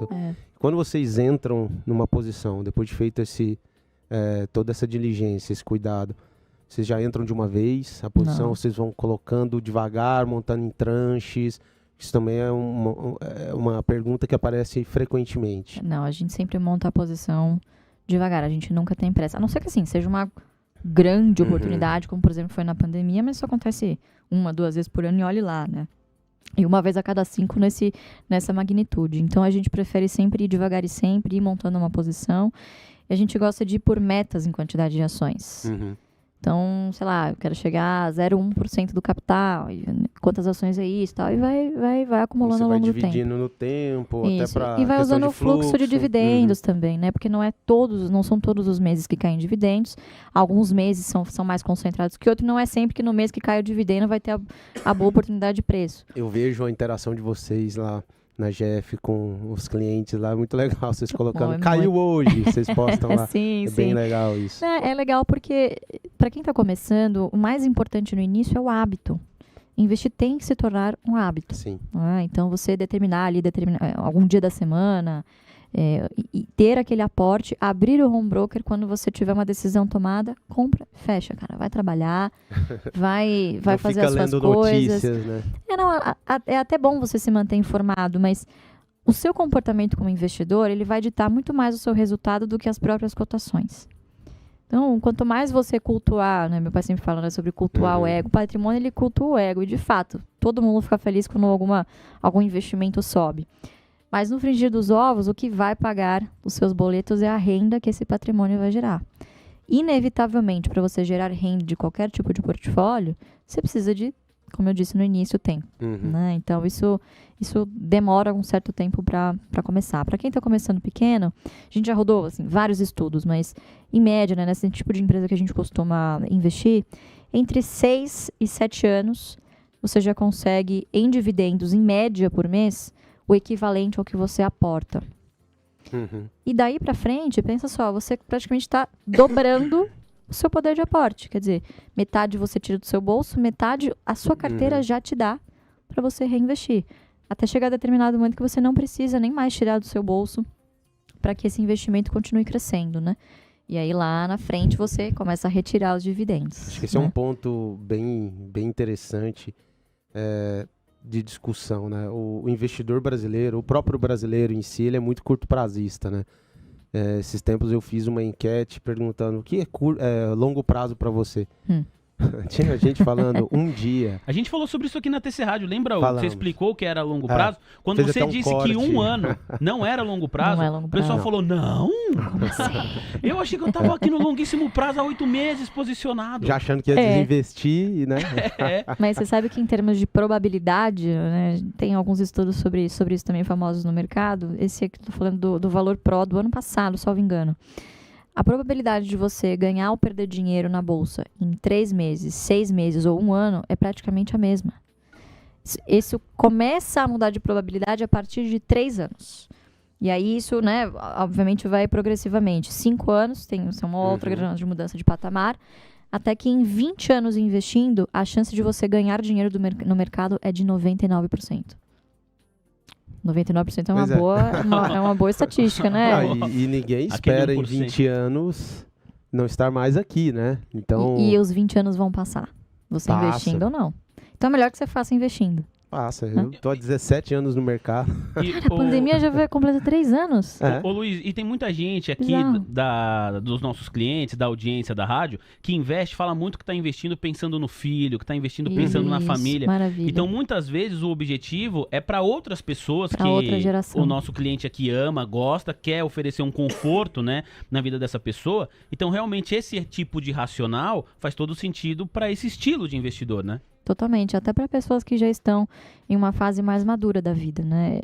Exato. Quando vocês entram numa posição, depois de feito toda essa diligência, esse cuidado, vocês já entram de uma vez, a posição, vocês vão colocando devagar, montando em tranches. Isso também é uma pergunta que aparece frequentemente. Não, a gente sempre monta a posição devagar, a gente nunca tem pressa. A não ser que assim, seja uma grande oportunidade, como por exemplo foi na pandemia, mas isso acontece 1, 2 vezes por ano e olhe lá, né? E uma vez a cada 5 nessa magnitude. Então a gente prefere sempre ir devagar e sempre ir montando uma posição. E a gente gosta de ir por metas em quantidade de ações. Então, sei lá, eu quero chegar a 0,1% do capital, e quantas ações é isso, tal, e vai acumulando ao longo do tempo. Vai dividindo no tempo, isso. Até para e vai usando o fluxo de dividendos também, né? Porque não são todos os meses que caem dividendos. Alguns meses são mais concentrados que outros. Não é sempre que no mês que cai o dividendo vai ter a boa oportunidade de preço. Eu vejo a interação de vocês lá na GF com os clientes lá, muito legal, vocês colocando, caiu hoje, vocês postam lá, sim, bem legal isso. É legal porque, para quem está começando, o mais importante no início é o hábito. Investir tem que se tornar um hábito. Sim. Então, você determinar algum dia da semana, e ter aquele aporte, abrir o home broker quando você tiver uma decisão tomada, compra, fecha, cara, vai trabalhar, vai fazer as suas coisas. Notícias, né? É até bom você se manter informado, mas o seu comportamento como investidor, ele vai ditar muito mais o seu resultado do que as próprias cotações. Então, quanto mais você cultuar, né, meu pai sempre fala, né, sobre cultuar o ego, o patrimônio ele cultua o ego, e de fato, todo mundo fica feliz quando algum investimento sobe. Mas no frigir dos ovos, o que vai pagar os seus boletos é a renda que esse patrimônio vai gerar. Inevitavelmente, para você gerar renda de qualquer tipo de portfólio, você precisa de, como eu disse no início, tempo. Né? Então, isso demora um certo tempo para começar. Para quem está começando pequeno, a gente já rodou assim, vários estudos, mas em média, né, nesse tipo de empresa que a gente costuma investir, entre 6 e 7 anos, você já consegue, em dividendos, em média por mês, o equivalente ao que você aporta. E daí para frente, pensa só, você praticamente está dobrando o seu poder de aporte. Quer dizer, metade você tira do seu bolso, metade a sua carteira já te dá para você reinvestir. Até chegar a determinado momento que você não precisa nem mais tirar do seu bolso para que esse investimento continue crescendo, né? E aí lá na frente você começa a retirar os dividendos. Acho que esse é um ponto bem interessante de discussão, né? O investidor brasileiro, o próprio brasileiro em si, ele é muito curto prazista, né? Esses tempos eu fiz uma enquete perguntando o que é longo prazo para você. Tinha gente falando um dia. A gente falou sobre isso aqui na TC Rádio, lembra? Falamos. Você explicou que era longo prazo? Quando Fez você até um disse corte. que 1 ano não era longo prazo, Não é longo o pessoal prazo. falou, não? Como assim? Eu achei que eu tava aqui no longuíssimo prazo há 8 meses posicionado. Já achando que ia desinvestir, né? Mas você sabe que em termos de probabilidade, né, tem alguns estudos sobre isso também famosos no mercado. Esse aqui, estou falando do valor Pro do ano passado, salvo engano. A probabilidade de você ganhar ou perder dinheiro na bolsa em 3 meses, 6 meses ou 1 ano é praticamente a mesma. Isso começa a mudar de probabilidade a partir de 3 anos. E aí isso, né, obviamente vai progressivamente. 5 anos tem uma outra grande mudança de patamar, até que em 20 anos investindo, a chance de você ganhar dinheiro no mercado é de 99%. 99% é uma boa estatística, né? E ninguém espera em 20 anos não estar mais aqui, né? Então... E os 20 anos vão passar, você investindo ou não. Então é melhor que você faça investindo. Passa, eu tô há 17 anos no mercado. A pandemia já vai completar 3 anos. Ô Luiz, e tem muita gente aqui dos nossos clientes, da audiência da rádio, que investe, fala muito que está investindo pensando no filho, que está investindo pensando na família. Maravilha. Então, muitas vezes, o objetivo é para outras pessoas pra outra geração. O nosso cliente aqui ama, gosta, quer oferecer um conforto, né, na vida dessa pessoa. Então, realmente, esse tipo de racional faz todo sentido para esse estilo de investidor, né? Totalmente, até para pessoas que já estão em uma fase mais madura da vida, né?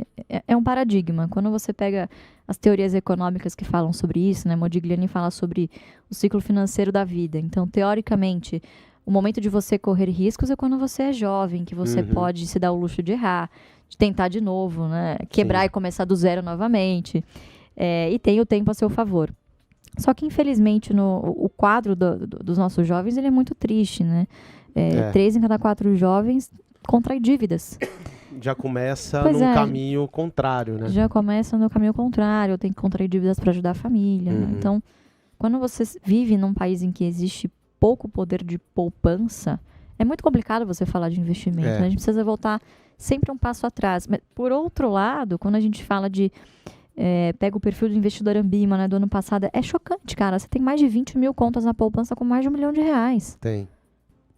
É um paradigma. Quando você pega as teorias econômicas que falam sobre isso, né? Modigliani fala sobre o ciclo financeiro da vida. Então, teoricamente, o momento de você correr riscos é quando você é jovem, que você pode se dar o luxo de errar, de tentar de novo, né? Quebrar e começar do zero novamente. E tem o tempo a seu favor. Só que, infelizmente, o quadro dos nossos jovens ele é muito triste, né? 3 em cada 4 jovens contraem dívidas. Já começa Pois num é. caminho contrário, né? Já começa no caminho contrário, tem que contrair dívidas para ajudar a família. Né? Uhum. Então, quando você vive num país em que existe pouco poder de poupança, é muito complicado você falar de investimento. É. Né? A gente precisa voltar sempre um passo atrás. Mas, por outro lado, quando a gente fala de... pega o perfil do investidor Ambima, né, do ano passado, é chocante, cara. Você tem mais de 20 mil contas na poupança com mais de R$1 milhão.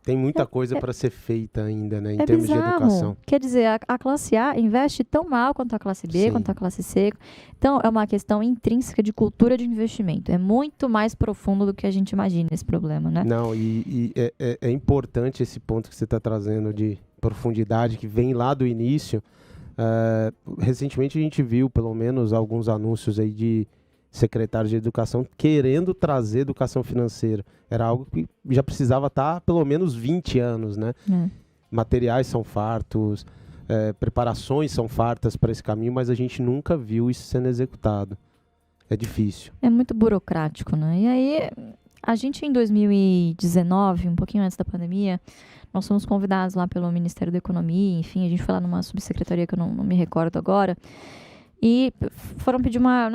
Tem muita coisa para ser feita ainda, né? Em É termos de bizarro. educação. Quer dizer, a classe A investe tão mal quanto a classe B, Sim. quanto a classe C. Então, é uma questão intrínseca de cultura de investimento. É muito mais profundo do que a gente imagina esse problema, né? Não, e é importante esse ponto que você está trazendo de profundidade, que vem lá do início. Recentemente a gente viu, pelo menos, alguns anúncios aí de secretários de educação querendo trazer educação financeira. Era algo que já precisava estar há pelo menos 20 anos, né? Materiais são fartos, preparações são fartas para esse caminho, mas a gente nunca viu isso sendo executado. É difícil. É muito burocrático, né? E aí, a gente em 2019, um pouquinho antes da pandemia, nós fomos convidados lá pelo Ministério da Economia, enfim, a gente foi lá numa subsecretaria que eu não me recordo agora, e foram pedir uma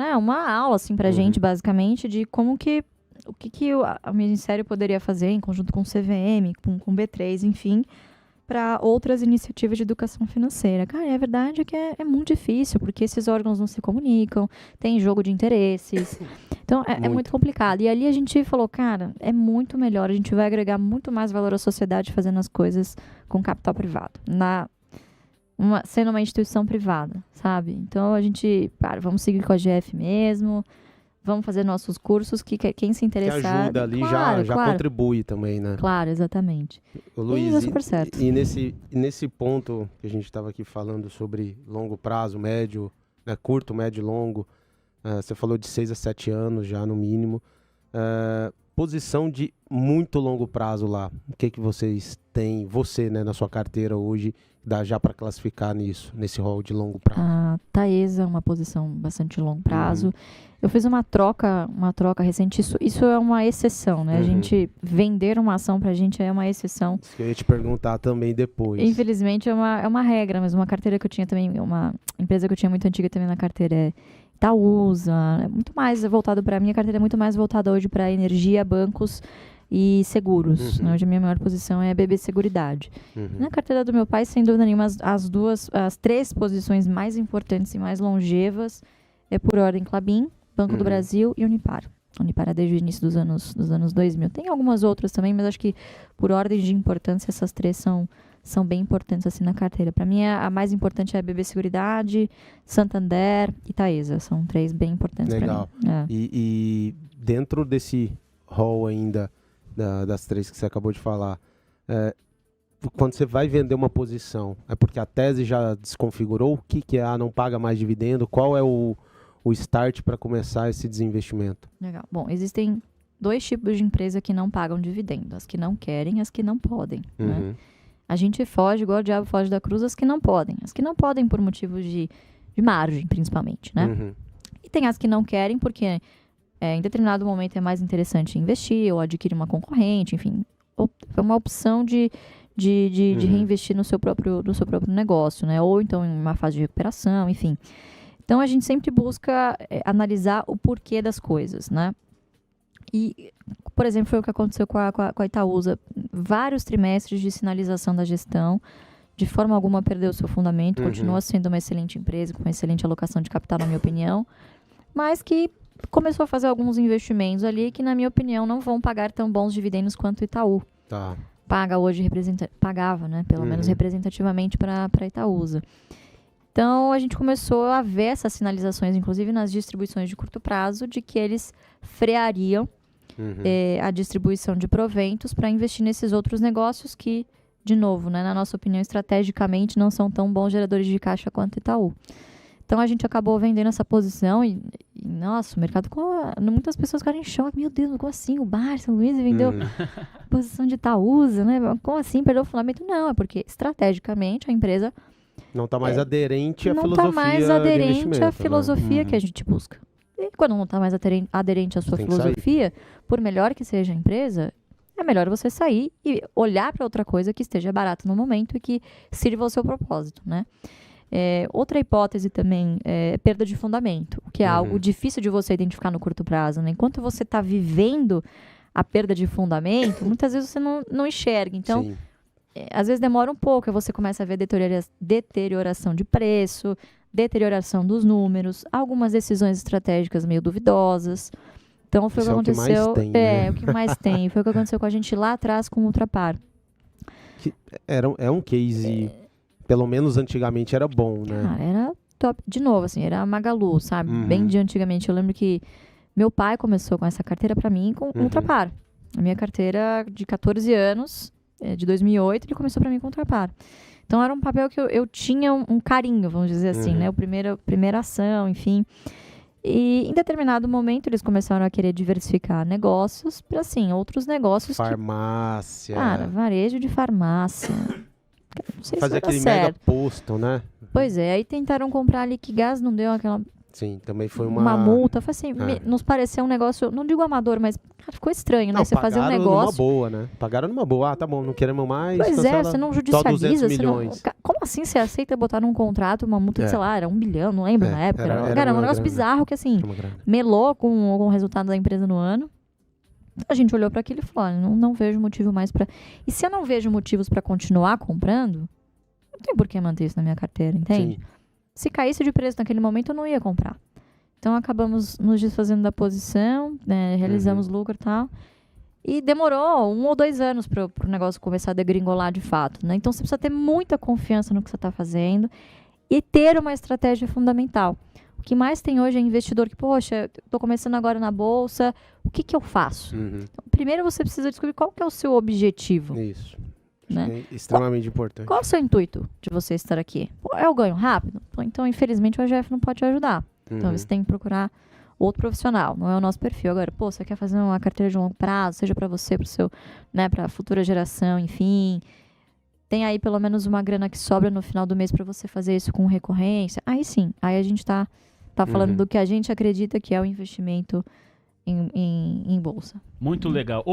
aula, assim, pra gente, basicamente, de como que, o que o Ministério poderia fazer em conjunto com o CVM, com o B3, enfim, para outras iniciativas de educação financeira. Cara, a verdade é que é muito difícil, porque esses órgãos não se comunicam, tem jogo de interesses. Então, é muito complicado. E ali a gente falou, cara, é muito melhor, a gente vai agregar muito mais valor à sociedade fazendo as coisas com capital privado, sendo uma instituição privada, sabe? Então, a gente, vamos seguir com a GF mesmo, vamos fazer nossos cursos, que quem se Que interessar... ajuda ali, claro, já contribui também, né? Claro, exatamente. Ô, Luiz, deu super certo. E nesse ponto que a gente estava aqui falando sobre longo prazo, médio, né, curto, médio e longo, você falou de 6 a 7 anos já no mínimo. Posição de muito longo prazo lá. O que vocês têm, né, na sua carteira hoje, dá já para classificar nesse rol de longo prazo? A Taesa é uma posição bastante de longo prazo. Eu fiz uma troca recente. Isso é uma exceção, né? A gente vender uma ação pra gente é uma exceção. Isso que eu ia te perguntar também depois. Infelizmente é uma regra, mas uma carteira que eu tinha também, uma empresa que eu tinha muito antiga também na carteira é Itaúsa, é muito mais voltado para minha carteira, é muito mais voltada hoje para energia, bancos e seguros. Né? Hoje a minha maior posição é BB Seguridade. Na carteira do meu pai, sem dúvida nenhuma, as 3 posições mais importantes e mais longevas é por ordem Klabin, Banco do Brasil e Unipar. Unipar é desde o início dos anos 2000. Tem algumas outras também, mas acho que por ordem de importância essas 3 são bem importantes assim na carteira. Para mim, a mais importante é a BB Seguridade, Santander e Taesa. São 3 bem importantes para mim. Legal. E dentro desse rol ainda, das 3 que você acabou de falar, quando você vai vender uma posição, é porque a tese já desconfigurou? O que é não paga mais dividendo? Qual é o start para começar esse desinvestimento? Legal. Bom, existem 2 tipos de empresa que não pagam dividendo. As que não querem e as que não podem. Né? A gente foge, igual o diabo foge da cruz, as que não podem. As que não podem por motivos de margem, principalmente, né? E tem as que não querem porque em determinado momento é mais interessante investir ou adquirir uma concorrente, enfim. É uma opção de reinvestir no seu próprio negócio, né? Ou então em uma fase de recuperação, enfim. Então, a gente sempre busca analisar o porquê das coisas, né? E, por exemplo, foi o que aconteceu com a Itaúsa. Vários trimestres de sinalização da gestão, de forma alguma perdeu o seu fundamento, continua sendo uma excelente empresa, com uma excelente alocação de capital, na minha opinião, mas que começou a fazer alguns investimentos ali que, na minha opinião, não vão pagar tão bons dividendos quanto o Itaú. Tá. Pagava, né? Pelo menos representativamente para a Itaúsa. Então, a gente começou a ver essas sinalizações, inclusive nas distribuições de curto prazo, de que eles freariam a distribuição de proventos para investir nesses outros negócios que, de novo, né, na nossa opinião, estrategicamente não são tão bons geradores de caixa quanto Itaú. Então, a gente acabou vendendo essa posição e nossa, o mercado muitas pessoas ficaram em choque. Meu Deus, como assim? O Barça, o Luiz vendeu posição de Itaúsa, né? Como assim? Perdeu o fundamento? Não, é porque estrategicamente a empresa não está mais aderente à não filosofia. Não está mais aderente à né? filosofia que a gente busca. E quando não está mais aderente à sua filosofia, por melhor que seja a empresa, é melhor você sair e olhar para outra coisa que esteja barata no momento e que sirva ao seu propósito, né? Outra hipótese também é perda de fundamento, que é algo difícil de você identificar no curto prazo, né? Enquanto você está vivendo a perda de fundamento, muitas vezes você não enxerga. Então, às vezes demora um pouco, aí você começa a ver deterioração de preço, deterioração dos números, algumas decisões estratégicas meio duvidosas. Então, foi o que aconteceu. O que mais tem, né? O que mais tem. Foi o que aconteceu com a gente lá atrás com o Ultrapar. É um case, pelo menos antigamente era bom, né? Cara, era top. De novo, assim, era a Magalu, sabe? Bem de antigamente. Eu lembro que meu pai começou com essa carteira pra mim com Ultrapar. A minha carteira de 14 anos, de 2008, ele começou pra mim com Ultrapar. Então, era um papel que eu tinha um carinho, vamos dizer assim, né? Primeira ação, enfim. E em determinado momento eles começaram a querer diversificar negócios para, assim, outros negócios. Farmácia. Cara, varejo de farmácia. Não sei Fazer se vai dar aquele certo. mega posto, né? Pois é, aí tentaram comprar a Liquigás, não deu aquela... Sim, também foi uma multa. Foi assim, nos pareceu um negócio, não digo amador, mas cara, ficou estranho, né? Não, você fazer um negócio... Pagaram numa boa, né? Pagaram numa boa. Ah, tá bom, não queremos mais. Pois cancela você não só 200 judicializa. milhões. Como assim você aceita botar num contrato uma multa de, sei lá, era 1 bilhão, não lembro na época. Era um negócio bizarro que, assim, melou com o resultado da empresa no ano. A gente olhou para aquilo e falou, olha, não vejo motivo mais para... E se eu não vejo motivos para continuar comprando, não tem por que manter isso na minha carteira, entende? Sim. Se caísse de preço naquele momento, eu não ia comprar. Então, acabamos nos desfazendo da posição, né, realizamos lucro e tal. E demorou 1 ou 2 anos para o negócio começar a degringolar de fato, né? Então, você precisa ter muita confiança no que você está fazendo e ter uma estratégia fundamental. O que mais tem hoje é investidor que, poxa, estou começando agora na bolsa, o que eu faço? Então, primeiro, você precisa descobrir qual que é o seu objetivo. Isso. Né? É extremamente importante. Qual é o seu intuito de você estar aqui? É o ganho rápido? Então, infelizmente, o AGF não pode te ajudar. Então, você tem que procurar outro profissional, não é o nosso perfil. Agora, você quer fazer uma carteira de longo prazo, seja para você, para o seu, né, para a futura geração, enfim. Tem aí pelo menos uma grana que sobra no final do mês para você fazer isso com recorrência. Aí sim, aí a gente tá falando do que a gente acredita que é o investimento em bolsa. Muito legal.